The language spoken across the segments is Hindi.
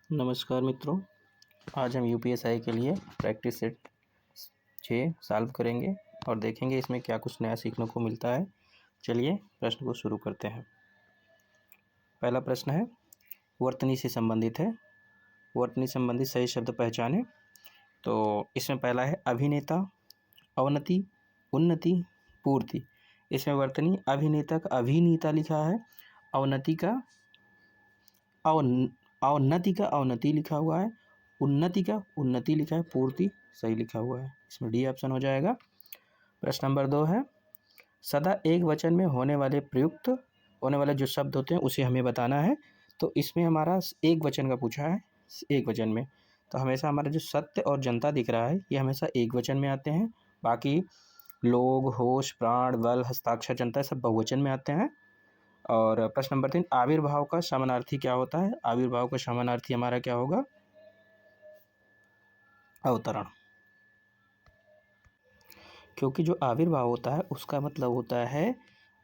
नमस्कार मित्रों, आज हम यूपीएसआई के लिए प्रैक्टिस सेट 6 सॉल्व करेंगे और देखेंगे इसमें क्या कुछ नया सीखने को मिलता है। चलिए प्रश्न को शुरू करते हैं। पहला प्रश्न है, वर्तनी से संबंधित है। वर्तनी संबंधित सही शब्द पहचाने। तो इसमें पहला है अभिनेता, अवनति, उन्नति, पूर्ति। इसमें वर्तनी अभिनेता का अभिनेता लिखा है, अवनति का अवनति का अवनति लिखा हुआ है, उन्नति का उन्नति लिखा है, पूर्ति सही लिखा हुआ है। इसमें डी ऑप्शन हो जाएगा। प्रश्न नंबर 2 है, सदा एक वचन में होने वाले प्रयुक्त होने वाले जो शब्द होते हैं उसे हमें बताना है। तो इसमें हमारा एक वचन का पूछा है, एक वचन में। तो हमेशा हमारा जो सत्य और जनता दिख रहा है ये हमेशा एक वचन में आते हैं। बाकी लोग, होश, प्राण, बल, हस्ताक्षर, जनता सब बहुवचन में आते हैं। और प्रश्न नंबर 3, आविर्भाव का समानार्थी क्या होता है? आविर्भाव का समानार्थी हमारा क्या होगा? अवतरण। क्योंकि जो आविर्भाव होता है उसका मतलब होता है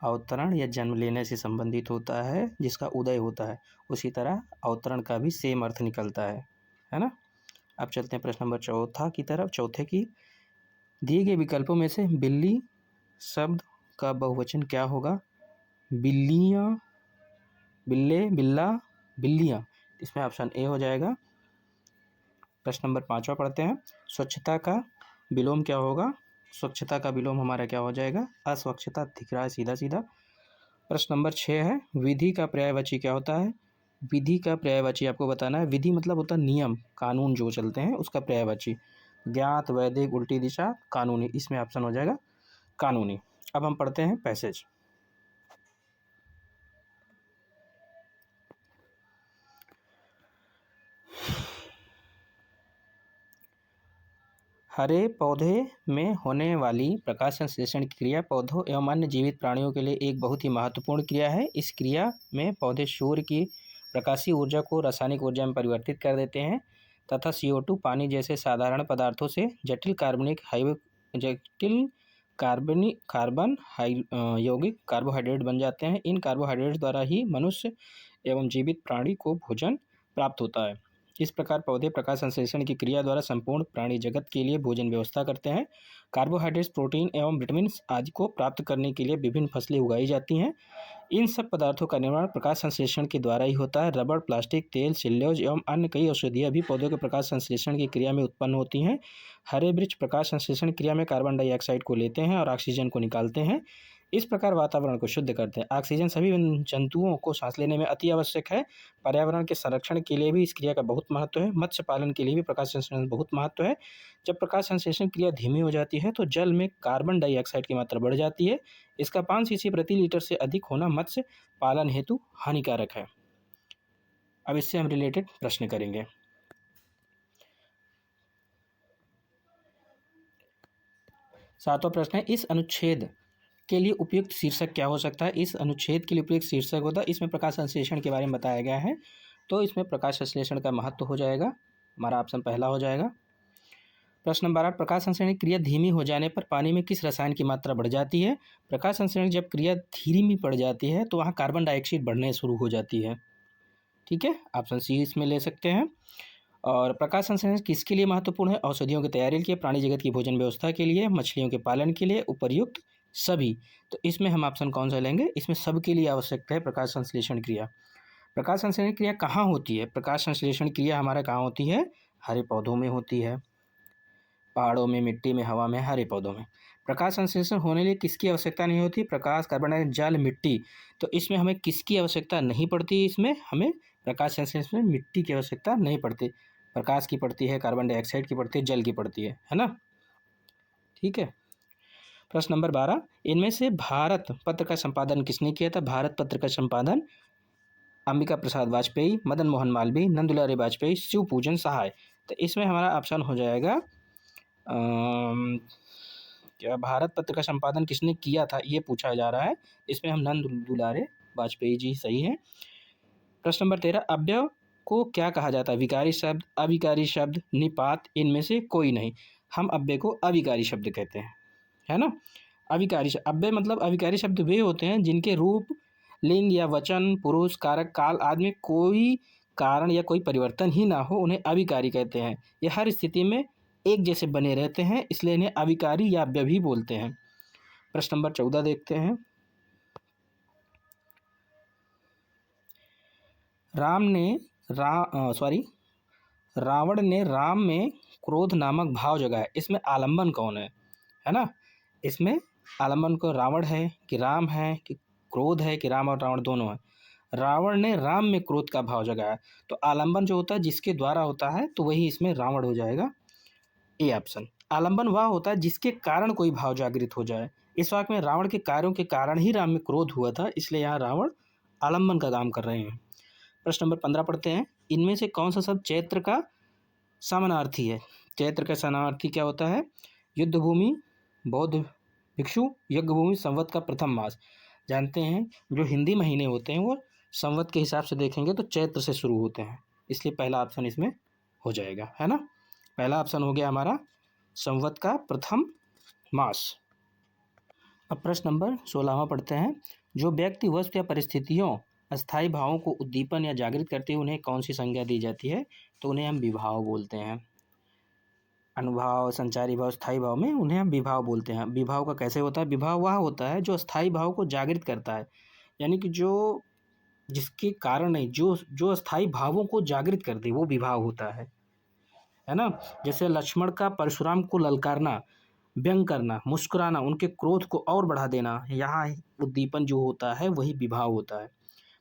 अवतरण या जन्म लेने से संबंधित होता है, जिसका उदय होता है। उसी तरह अवतरण का भी सेम अर्थ निकलता है ना। अब चलते हैं प्रश्न नंबर 4 की तरफ। चौथे की, दिए गए विकल्पों में से बिल्ली शब्द का बहुवचन क्या होगा? बिल्लियाँ, बिल्ले, बिल्ला, बिल्लियाँ। इसमें ऑप्शन ए हो जाएगा। प्रश्न नंबर 5 पढ़ते हैं, स्वच्छता का विलोम क्या होगा? स्वच्छता का विलोम हमारा क्या हो जाएगा? अस्वच्छता दिख रहा है सीधा सीधा। प्रश्न नंबर 6 है, विधि का पर्यायवाची क्या होता है? विधि का पर्यायवाची आपको बताना है। विधि मतलब होता है नियम, कानून जो चलते हैं उसका पर्यायवाची। ज्ञात, वैदिक, उल्टी दिशा, कानूनी। इसमें ऑप्शन हो जाएगा कानूनी। अब हम पढ़ते हैं पैसेज। हरे पौधे में होने वाली प्रकाश संश्लेषण की क्रिया पौधों एवं अन्य जीवित प्राणियों के लिए एक बहुत ही महत्वपूर्ण क्रिया है। इस क्रिया में पौधे सूर्य की प्रकाशीय ऊर्जा को रासायनिक ऊर्जा में परिवर्तित कर देते हैं तथा CO2, पानी जैसे साधारण पदार्थों से जटिल कार्बन यौगिक कार्बोहाइड्रेट बन जाते हैं। इन कार्बोहाइड्रेट द्वारा ही मनुष्य एवं जीवित प्राणी को भोजन प्राप्त होता है। इस प्रकार पौधे प्रकाश संश्लेषण की क्रिया द्वारा संपूर्ण प्राणी जगत के लिए भोजन व्यवस्था करते हैं। कार्बोहाइड्रेट्स, प्रोटीन एवं विटामिन आदि को प्राप्त करने के लिए विभिन्न फसलें उगाई जाती हैं। इन सब पदार्थों का निर्माण प्रकाश संश्लेषण के द्वारा ही होता है। रबड़, प्लास्टिक, तेल, सेल्यूलोज एवं अन्य कई औषधियाँ भी पौधों के प्रकाश संश्लेषण की क्रिया में उत्पन्न होती हैं। हरे वृक्ष प्रकाश संश्लेषण क्रिया में कार्बन डाइऑक्साइड को लेते हैं और ऑक्सीजन को निकालते हैं। इस प्रकार वातावरण को शुद्ध करते हैं। ऑक्सीजन सभी जंतुओं को सांस लेने में अति आवश्यक है। पर्यावरण के संरक्षण के लिए भी इस क्रिया का बहुत महत्व है। मत्स्य पालन के लिए भी प्रकाश संश्लेषण बहुत महत्व है। जब प्रकाश संश्लेषण क्रिया धीमी हो जाती है तो जल में कार्बन डाइऑक्साइड की मात्रा बढ़ जाती है। इसका 5 cc प्रति लीटर से अधिक होना मत्स्य पालन हेतु हानिकारक है। अब इससे हम रिलेटेड प्रश्न करेंगे। सातवां प्रश्न है, इस अनुच्छेद के लिए उपयुक्त शीर्षक क्या हो सकता है? इस अनुच्छेद के लिए उपयुक्त शीर्षक होता है, इसमें प्रकाश संश्लेषण के बारे में बताया गया है। तो इसमें प्रकाश संश्लेषण का महत्व हो जाएगा, हमारा ऑप्शन पहला हो जाएगा। प्रश्न नंबर 8, प्रकाश संश्लेषण क्रिया धीमी हो जाने पर पानी में किस रसायन की मात्रा बढ़ जाती है? प्रकाश संश्लेषण जब क्रिया धीमी पड़ जाती है तो वहाँ कार्बन डाइऑक्साइड बढ़ने शुरू हो जाती है। ठीक है, ऑप्शन सी इसमें ले सकते हैं। और प्रकाश संश्लेषण किसके लिए महत्वपूर्ण है? औषधियों की तैयारी के लिए, प्राणी जगत की भोजन व्यवस्था के लिए, मछलियों के पालन के लिए, उपर्युक्त सभी। तो इसमें हम ऑप्शन कौन सा लेंगे? इसमें सबके लिए आवश्यक है प्रकाश संश्लेषण क्रिया। प्रकाश संश्लेषण क्रिया कहाँ होती है? प्रकाश संश्लेषण क्रिया हमारा कहाँ होती है? हरे पौधों में होती है, पहाड़ों में, मिट्टी में, हवा में, हरे पौधों में। प्रकाश संश्लेषण होने के लिए किसकी आवश्यकता नहीं होती? प्रकाश, कार्बन डाइऑक्साइड, जल, मिट्टी। तो इसमें हमें किसकी आवश्यकता नहीं पड़ती? इसमें हमें प्रकाश संश्लेषण में मिट्टी की आवश्यकता नहीं पड़ती। प्रकाश की पड़ती है, कार्बन डाइऑक्साइड की पड़ती है, जल की पड़ती है ना। ठीक है। प्रश्न नंबर 12, इनमें से भारत पत्र का संपादन किसने किया था? भारत पत्र का संपादन अंबिका प्रसाद वाजपेयी, मदन मोहन मालवीय, नंदुलाल वाजपेयी, शिव पूजन सहाय। तो इसमें हमारा ऑप्शन हो जाएगा क्या भारत पत्र का संपादन किसने किया था ये पूछा जा रहा है। इसमें हम नंद दुलारे वाजपेयी जी सही है। प्रश्न नंबर 13, अव्यय को क्या कहा जाता है? विकारी शब्द, अविकारी शब्द, निपात, इनमें से कोई नहीं। हम अव्यय को अविकारी शब्द कहते हैं, है ना। अविकारी शब्द, अव्यय मतलब अविकारी शब्द वे होते हैं जिनके रूप, लिंग या वचन, पुरुष, कारक, काल आदि में कोई कारण या कोई परिवर्तन ही ना हो उन्हें अविकारी कहते हैं। ये हर स्थिति में एक जैसे बने रहते हैं, इसलिए इन्हें अविकारी या अव्ययी बोलते हैं। प्रश्न नंबर 14 देखते हैं। रावण ने राम में क्रोध नामक भाव जगाया। इसमें आलंबन कौन है ना? इसमें आलंबन को रावण है कि राम है कि क्रोध है कि राम और रावण दोनों है। रावण ने राम में क्रोध का भाव जगाया, तो आलंबन जो होता है जिसके द्वारा होता है तो वही इसमें रावण हो जाएगा, ए ऑप्शन। आलंबन वह होता है जिसके कारण कोई भाव जागृत हो जाए। इस वाक्य में रावण के कार्यों के कारण ही राम में क्रोध हुआ था, इसलिए यहाँ रावण आलंबन का काम कर रहे हैं। प्रश्न नंबर 15 पढ़ते हैं। इनमें से कौन सा शब्द चैत्र का समानार्थी है? चैत्र का समानार्थी क्या होता है? युद्ध भूमि, बौद्ध भिक्षु, यज्ञ भूमि, संवत का प्रथम मास। जानते हैं जो हिंदी महीने होते हैं वो संवत के हिसाब से देखेंगे तो चैत्र से शुरू होते हैं, इसलिए पहला ऑप्शन इसमें हो जाएगा, है ना? पहला ऑप्शन हो गया हमारा संवत का प्रथम मास। अब प्रश्न नंबर 16वां पढ़ते हैं। जो व्यक्ति वस्तु या परिस्थितियों अस्थायी भावों को उद्दीपन या जागृत करते हैं उन्हें कौन सी संज्ञा दी जाती है? तो उन्हें हम विभाव बोलते हैं। अनुभाव, संचारी भाव, स्थायी भाव में उन्हें हम विभाव बोलते हैं। विभाव का कैसे होता है? विभाव वह होता है जो स्थायी भाव को जागृत करता है, यानी कि जो जिसके कारण नहीं, जो स्थायी भावों को जागृत कर दे वो विभाव होता है ना? जैसे लक्ष्मण का परशुराम को ललकारना, व्यंग करना, मुस्कुराना, उनके क्रोध को और बढ़ा देना, यहाँ उद्दीपन जो होता है वही विभाव होता है।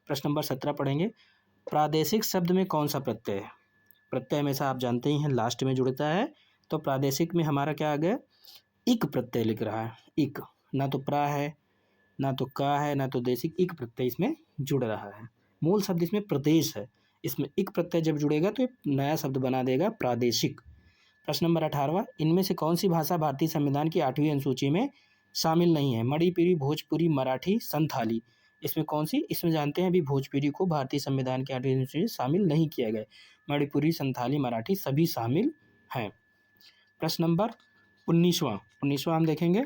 प्रश्न नंबर 17 पढ़ेंगे। प्रादेशिक शब्द में कौन सा प्रत्यय है? प्रत्यय हमेशा आप जानते ही हैं लास्ट में जुड़ता है, तो प्रादेशिक में हमारा क्या आ गया? इक प्रत्यय लिख रहा है। इक, ना तो प्रा है, ना तो का है, ना तो देशिक, इक प्रत्यय इसमें जुड़ रहा है। मूल शब्द इसमें प्रदेश है, इसमें इक प्रत्यय जब जुड़ेगा तो एक नया शब्द बना देगा प्रादेशिक। प्रश्न नंबर 18वां। इनमें से कौन सी भाषा भारतीय संविधान की 8वीं अनुसूची में शामिल नहीं है? मणिपुरी, भोजपुरी, मराठी, संथाली। इसमें कौन सी? इसमें जानते हैं अभी भोजपुरी को भारतीय संविधान की 8वीं अनुसूची में शामिल नहीं किया गया। मणिपुरी, संथाली, मराठी सभी शामिल हैं। प्रश्न नंबर 19वां हम देखेंगे।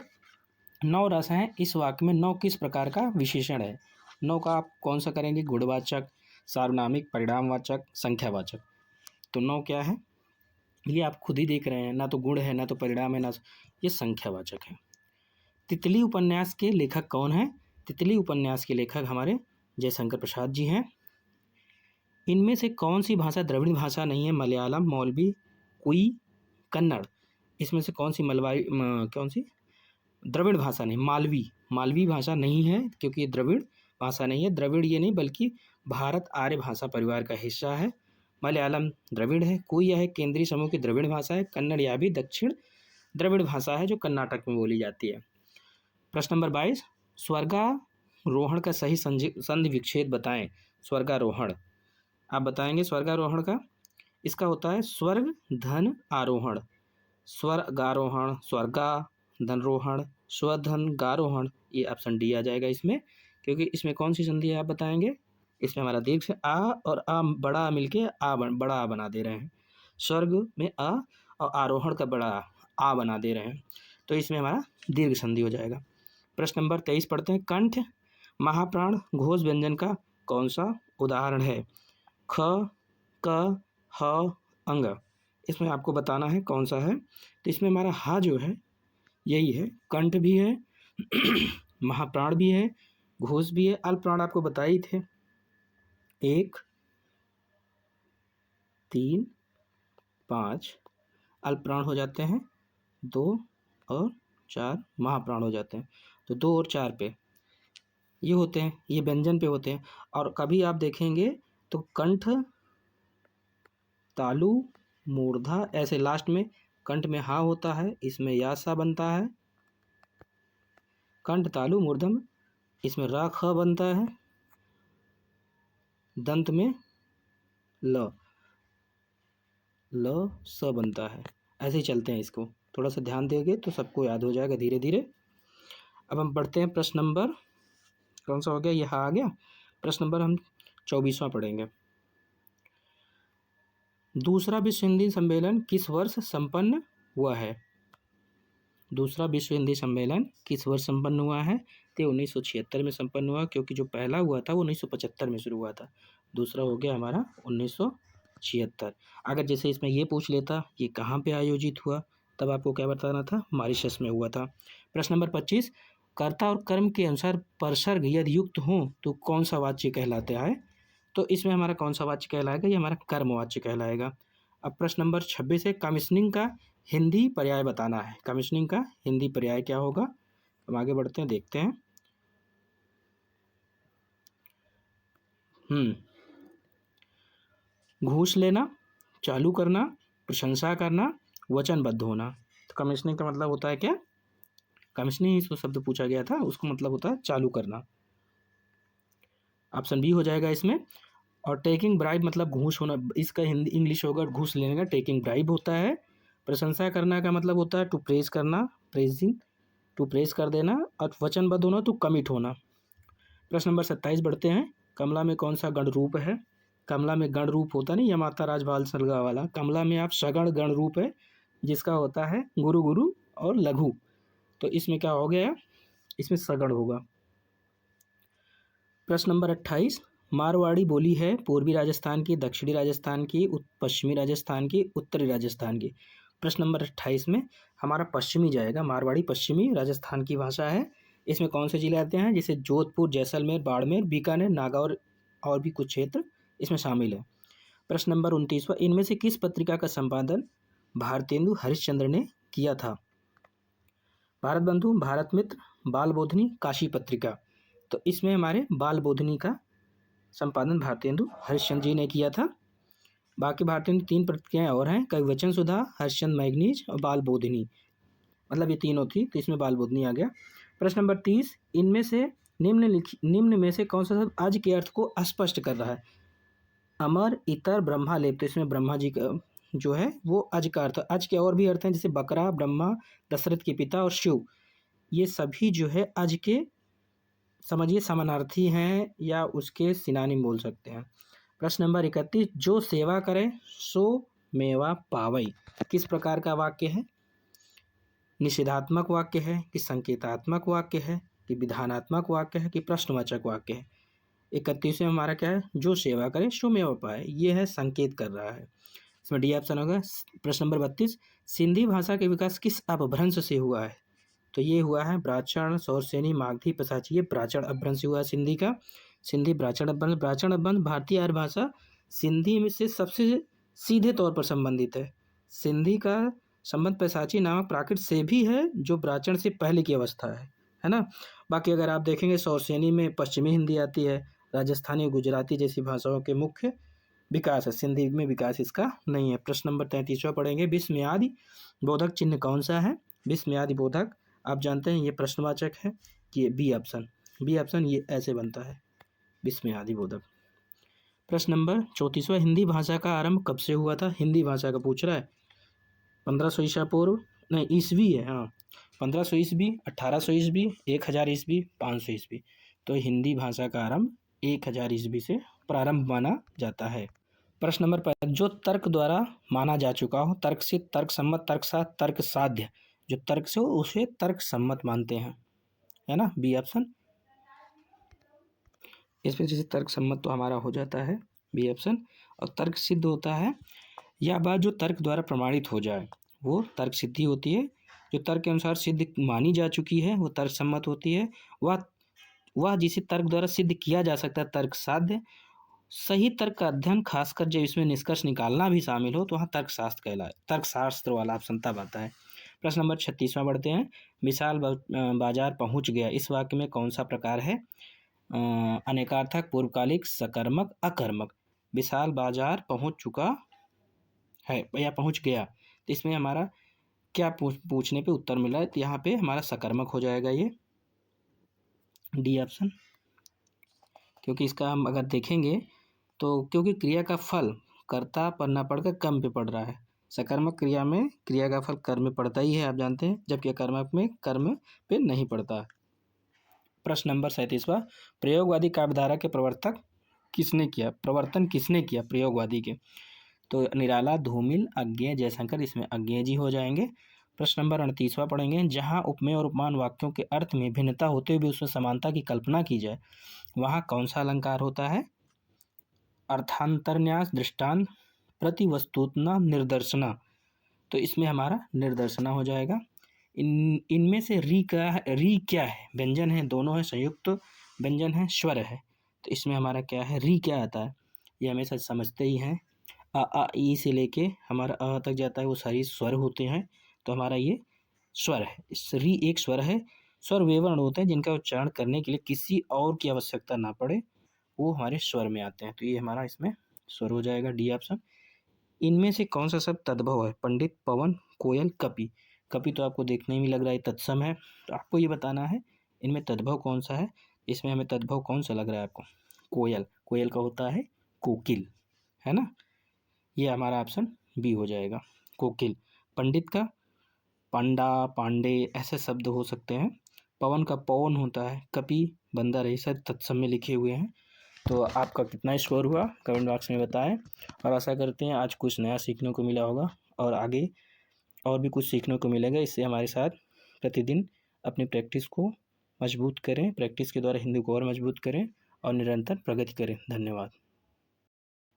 9 रस हैं, इस वाक्य में 9 किस प्रकार का विशेषण है? 9 का आप कौन सा करेंगे? गुणवाचक, सार्वनामिक, परिणामवाचक, संख्यावाचक। तो 9 क्या है ये आप खुद ही देख रहे हैं, ना तो गुण है, ना तो परिणाम है, ना ये संख्यावाचक है। तितली उपन्यास के लेखक कौन है? तितली उपन्यास के लेखक हमारे जयशंकर प्रसाद जी हैं। इनमें से कौन सी भाषा द्रविड़ भाषा नहीं है? मलयालम, मौलवी, कुई, कन्नड़। इसमें से कौन सी कौन सी द्रविड़ भाषा नहीं? मालवी भाषा नहीं है, क्योंकि ये द्रविड़ भाषा नहीं है। द्रविड़ ये नहीं बल्कि भारत आर्य भाषा परिवार का हिस्सा है। मलयालम द्रविड़ है, कोई यह केंद्रीय समूह की द्रविड़ भाषा है, कन्नड़ यह भी दक्षिण द्रविड़ भाषा है जो कर्नाटक में बोली जाती है। प्रश्न नंबर 22। स्वर्गारोहण का सही संधि विच्छेद बताएं। स्वर्गारोहण आप बताएंगे। स्वर्गारोहण का इसका होता है स्वर्ग धन आरोहण, स्वर्गारोहण, स्वर्गा धनरोहण, स्वधन गारोहण। ये ऑप्शन डी आ जाएगा इसमें, क्योंकि इसमें कौन सी संधि है आप बताएंगे? इसमें हमारा दीर्घ से आ और आ बड़ा आ मिलके बड़ा आ बना दे रहे हैं। स्वर्ग में आ और आरोहण का बड़ा आ बना दे रहे हैं, तो इसमें हमारा दीर्घ संधि हो जाएगा। प्रश्न नंबर 23 पढ़ते हैं। कंठ महाप्राण घोष व्यंजन का कौन सा उदाहरण है? ख, क, ह, अंग। इसमें आपको बताना है कौन सा है। तो इसमें हमारा हा जो है यही है, कंठ भी है महाप्राण भी है, घोष भी है। अल्पप्राण आपको बताए ही थे, 1, 3, 5 अल्पप्राण हो जाते हैं, 2 और 4 महाप्राण हो जाते हैं। तो 2 और 4 पे ये होते हैं, ये व्यंजन पे होते हैं। और कभी आप देखेंगे तो कंठ, तालु, मूर्धा ऐसे लास्ट में कंठ में हा होता है, इसमें या सा बनता है। कंठ तालु मूर्धम इसमें रा ख बनता है, दंत में ल स बनता है। ऐसे ही चलते हैं, इसको थोड़ा सा ध्यान देंगे तो सबको याद हो जाएगा धीरे धीरे। अब हम पढ़ते हैं प्रश्न नंबर कौन सा हो गया? यह आ गया। प्रश्न नंबर हम 24वां पढ़ेंगे। दूसरा विश्व हिंदी सम्मेलन किस वर्ष संपन्न हुआ है? दूसरा विश्व हिंदी सम्मेलन किस वर्ष संपन्न हुआ है? तो 1976 में संपन्न हुआ, क्योंकि जो पहला हुआ था वो 1975 में शुरू हुआ था। दूसरा हो गया हमारा 1976। अगर जैसे इसमें ये पूछ लेता ये कहाँ पे आयोजित हुआ, तब आपको क्या बताना था, मॉरिशस में हुआ था। प्रश्न नंबर 25, कर्ता और कर्म के अनुसार परसर्ग यदि युक्त हो तो कौन सा वाच्य कहलाता है। तो इसमें हमारा कौन सा वाच्य कहलाएगा, ये हमारा कर्म वाच्य कहलाएगा। अब प्रश्न नंबर 26 है, कमीशनिंग का हिंदी पर्याय बताना है। कमीशनिंग का हिंदी पर्याय क्या होगा, हम आगे बढ़ते हैं, देखते हैं। घूस लेना, चालू करना, प्रशंसा करना, वचनबद्ध होना। तो कमीशनिंग का मतलब होता है क्या, कमीशनिंग इसको शब्द पूछा गया था, उसका मतलब होता है चालू करना। ऑप्शन बी हो जाएगा इसमें। और टेकिंग ब्राइब मतलब घूस होना, इसका हिंदी इंग्लिश होगा घूस लेने का, टेकिंग ब्राइब होता है। प्रशंसा करना का मतलब होता है टू प्रेज करना, प्रेजिंग, टू प्रेज कर देना। और वचनबद्ध होना तो कमिट होना। प्रश्न नंबर 27 बढ़ते हैं। कमला में कौन सा गण रूप है। कमला में गण रूप होता नहीं, या माता राजभाल सलगा वाला, कमला में आप सगण गण रूप है जिसका होता है गुरु गुरु और लघु। तो इसमें क्या हो गया, इसमें सगण होगा। प्रश्न नंबर 28, मारवाड़ी बोली है पूर्वी राजस्थान की, दक्षिणी राजस्थान की, पश्चिमी राजस्थान की, उत्तरी राजस्थान की। प्रश्न नंबर 28 में हमारा पश्चिमी जाएगा, मारवाड़ी पश्चिमी राजस्थान की भाषा है। इसमें कौन से जिले आते हैं, जैसे जोधपुर, जैसलमेर, बाड़मेर, बीकानेर, नागौर और भी कुछ क्षेत्र इसमें शामिल है। प्रश्न नंबर 29वां, इनमें से किस पत्रिका का संपादन भारतेंदु हरिश्चंद्र ने किया था। भारत बंधु, भारत मित्र, बाल बोधनी, काशी पत्रिका। तो इसमें हमारे बाल बोधनी का संपादन भारतेंदु हरिश्चंद्र जी ने किया था। बाकी भारतेंदु 3 पत्रिकाएँ और हैं, कविवचन सुधा, हरिश्चंद्र मैगनीज और बाल बोधनी, मतलब ये तीनों थी, तो इसमें बाल बोधनी आ गया। प्रश्न नंबर 30, इनमें से निम्न में से कौन सा शब्द आज के अर्थ को स्पष्ट कर रहा है। अमर, इतर, ब्रह्मालेप। तो इसमें ब्रह्मा जी का जो है वो अज का अर्थ, अज के और भी अर्थ हैं जैसे बकरा, ब्रह्मा, दशरथ के पिता और शिव, ये सभी जो है अज के समझिए समानार्थी हैं या उसके सिनोनिम बोल सकते हैं। प्रश्न नंबर 31, जो सेवा करे सो मेवा पावई, किस प्रकार का वाक्य है, निषेधात्मक वाक्य है कि संकेतात्मक वाक्य है कि विधानात्मक वाक्य है कि प्रश्नवाचक वाक्य है। 31 में हमारा क्या है, जो सेवा करे सो मेवा पाए, ये है संकेत कर रहा है। इसमें डी ऑप्शन होगा। प्रश्न नंबर 32, सिंधी भाषा के विकास किस अपभ्रंश से हुआ है। तो ये हुआ है ब्राह्मण, सौरसेनी, मागधी, पसाची, ये प्राचीन अपभ्रंश हुआ है सिंधी का। सिंधी प्राचीन अपभ्रंश, प्राचीन अपभ्रंश भारतीय आर्य भाषा सिंधी में से सबसे सीधे तौर पर संबंधित है। सिंधी का संबंध पैसाची नामक प्राकृत से भी है जो प्राचीन से पहले की अवस्था है ना। बाकी अगर आप देखेंगे सौरसेनी में पश्चिमी हिंदी आती है, राजस्थानी, गुजराती जैसी भाषाओं के मुख्य विकास है, सिंधी में विकास इसका नहीं है। प्रश्न नंबर 33वां पढ़ेंगे, विस्मयादि बोधक चिन्ह कौन सा है। विस्मयादि बोधक आप जानते हैं ये प्रश्नवाचक है, कि बी ऑप्शन, बी ऑप्शन ये ऐसे बनता है विस्मयादि बोधक। प्रश्न नंबर 34वां, हिंदी भाषा का आरंभ कब से हुआ था। हिंदी भाषा का पूछ रहा है, 1500 ईसा पूर्व, नहीं ईस्वी है, हाँ 1500 ईस्वी, 1800 ईस्वी, 1000 ईस्वी, 500 ईस्वी। तो हिंदी भाषा का आरंभ 1000 ईस्वी से प्रारंभ माना जाता है। प्रश्न नंबर 5, जो तर्क द्वारा माना जा चुका हो, तर्क से, तर्क सम्मत, तर्क साध्य, जो तर्क से हो उसे तर्क सम्मत मानते हैं, है ना, बी ऑप्शन। इसमें जैसे तर्क सम्मत तो हमारा हो जाता है बी ऑप्शन। और तर्क सिद्ध होता है या बात जो तर्क द्वारा प्रमाणित हो जाए वो तर्क सिद्धि होती है। जो तर्क के अनुसार सिद्ध मानी जा चुकी है वो तर्क सम्मत होती है। वह जिसे तर्क द्वारा सिद्ध किया जा सकता है तर्क साध्य। सही तर्क का अध्ययन, खासकर जब इसमें निष्कर्ष निकालना भी शामिल हो, तो वहाँ तर्कशास्त्र कहलाए, तर्कशास्त्र वाला ऑप्शन तब आता है। प्रश्न नंबर 36वां बढ़ते हैं, विशाल बाजार पहुँच गया, इस वाक्य में कौन सा प्रकार है। अनेकार्थक, पूर्वकालिक, सकर्मक, अकर्मक। विशाल बाजार पहुँच चुका है या पहुँच गया, तो इसमें हमारा क्या पूछने पे उत्तर मिला है, तो यहाँ पे हमारा सकर्मक हो जाएगा ये, डी ऑप्शन। क्योंकि इसका हम अगर देखेंगे तो क्योंकि क्रिया का फल कर्ता पर न पड़कर कर्म पे पड़ रहा है। सकर्मक क्रिया में क्रिया का फल कर्म में पड़ता ही है, आप जानते हैं, जबकि अकर्मक में कर्म पे नहीं पड़ता। प्रश्न नंबर 37वां, प्रयोगवादी काव्यधारा के प्रवर्तन किसने किया प्रयोगवादी के। तो निराला, धूमिल, अज्ञेय, जयशंकर, इसमें अज्ञेय जी हो जाएंगे। प्रश्न नंबर 38वां पढ़ेंगे, जहाँ उपमेय और उपमान वाक्यों के अर्थ में भिन्नता होते हुए उसमें समानता की कल्पना की जाए, वहाँ कौन सा अलंकार होता है। अर्थांतरन्यास दृष्टांत प्रतिवस्तुतना निर्दर्शना, तो इसमें हमारा निर्दर्शना हो जाएगा। इनमें से री क्या है? व्यंजन है, दोनों है, संयुक्त व्यंजन है, स्वर है। तो इसमें हमारा क्या है? री क्या आता है? ये हमेशा समझते ही हैं। आ ई से लेके हमारा अ तक जाता है, वो सारी स्वर होते हैं। तो हमारा ये स्वर है। री एक स्वर है। स्वर वे वर्ण होते हैं जिनका उच्चारण करने के लिए किसी और की आवश्यकता ना पड़े, वो हमारे स्वर में आते हैं। तो ये हमारा इसमें स्वर हो जाएगा, डी ऑप्शन। इनमें से कौन सा शब्द तद्भव है? पंडित, पवन, कोयल, कपि। कपि तो आपको देखने में लग रहा है तत्सम है, तो आपको ये बताना है इनमें तद्भव कौन सा है। इसमें हमें तद्भव कौन सा लग रहा है आपको? कोयल। कोयल का होता है कोकिल, है ना। ये हमारा ऑप्शन बी हो जाएगा, कोकिल। पंडित का पांडा, पांडे ऐसे शब्द हो सकते हैं। पवन का पवन होता है। कपि, बंदर, ये सब तत्सम में लिखे हुए हैं। तो आपका कितना स्कोर हुआ कमेंट बॉक्स में बताएं, और आशा करते हैं आज कुछ नया सीखने को मिला होगा, और आगे और भी कुछ सीखने को मिलेगा। इससे हमारे साथ प्रतिदिन अपनी प्रैक्टिस को मजबूत करें, प्रैक्टिस के द्वारा हिंदी को और मजबूत करें और निरंतर प्रगति करें। धन्यवाद।